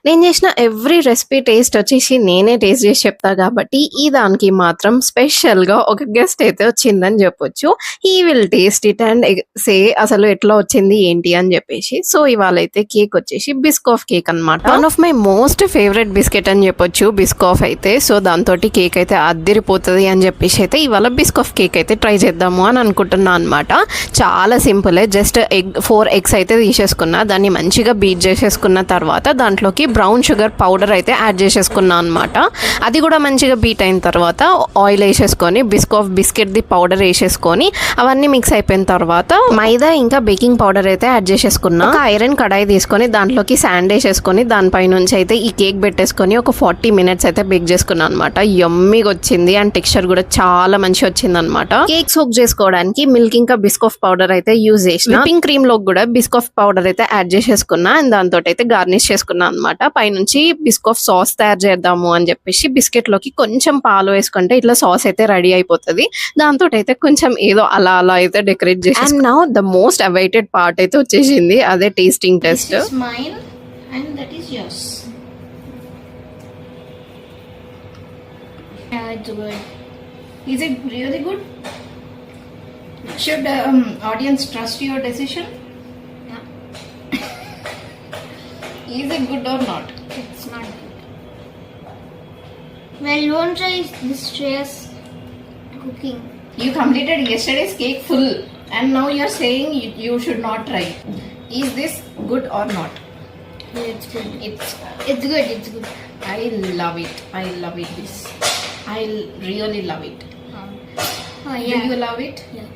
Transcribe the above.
నేను చేసిన every recipe taste వచ్చేసి నేనే టేస్ట్ చేసి చెప్తా కాబట్టి ఈ దానికి మాత్రం స్పెషల్‌గా ఒక గెస్ట్ అయితే వచ్చిందని చెప్పొచ్చు. He will taste it and say అసలు ఎట్లా వచ్చింది ఏంటి అని చెప్పేసి. సో ఇవాళైతే కేక్ వచ్చేసి బిస్కాఫ్ కేక్ అన్నమాట. One of my most favourite biscuit అని చెప్పొచ్చు బిస్కాఫ్ అయితే. సో దాంతోటి కేక్ అయితే అద్దిరిపోతుంది అని చెప్పేసి అయితే ఇవాళ బిస్కాఫ్ కేక్ అయితే ట్రై చేద్దాము అని అనుకుంటున్నా అనమాట. చాలా సింపులే. జస్ట్ 4 ఎగ్స్ అయితే తీసేసుకున్నా. దాన్ని మంచిగా బీట్ చేసేసుకున్న తర్వాత దాంట్లోకి బ్రౌన్ షుగర్ పౌడర్ అయితే యాడ్ చేసేసుకున్నాను అనమాట. అది కూడా మంచిగా బీట్ అయిన తర్వాత ఆయిల్ వేసేసుకొని బిస్కెట్ది పౌడర్ వేసేసుకొని అవన్నీ మిక్స్ అయిపోయిన తర్వాత మైదా ఇంకా బేకింగ్ పౌడర్ అయితే యాడ్ చేసేసుకున్నా. ఒక ఐరన్ కడాయి తీసుకొని దాంట్లోకి శాండ్ వేసేసుకొని దానిపై నుంచి అయితే ఈ కేక్ పెట్టేసుకొని ఒక 40 మినిట్స్ అయితే బేక్ చేసుకున్నాను అనమాట. యమ్మీగా వచ్చింది అండ్ టెక్స్చర్ కూడా చాలా మంచిగా వచ్చింది అనమాట. కేక్ సోక్ చేసుకోవడానికి మిల్క్ ఇంకా బిస్కాఫ్ పౌడర్ అయితే యూజ్ చేసిన. విప్పింగ్ క్రీమ్ లో కూడా బిస్కాఫ్ పౌడర్ అయితే యాడ్ చేసేసుకున్నా అండ్ దాంతో అయితే గార్నిష్ చేసుకున్నా అనమాట. పైనుంచి బిస్కాఫ్ సాస్ తయారు చేద్దాము అని చెప్పేసి బిస్కెట్ లోకి కొంచెం పాలు వేసుకుంటే ఇట్లా సాస్ అయితే రెడీ అయిపోతుంది. దాంతో అయితే కొంచెం ఏదో అలా అయితే డెకరేట్ చేసి and now the most awaited part అయితే వచ్చేసింది, అదే tasting test. Mine and that is yours. Yeah, it's good. Is it really good? Should audience trust your decision? Yeah. Is it good or not? It's not good. Well, don't try this Shreya's cooking. You completed yesterday's cake full and now you are saying you should not try. Is this good or not? Yeah, it's good. It's good. It's good. I love it. This. I really love it. Oh yeah. Do you love it? Yeah.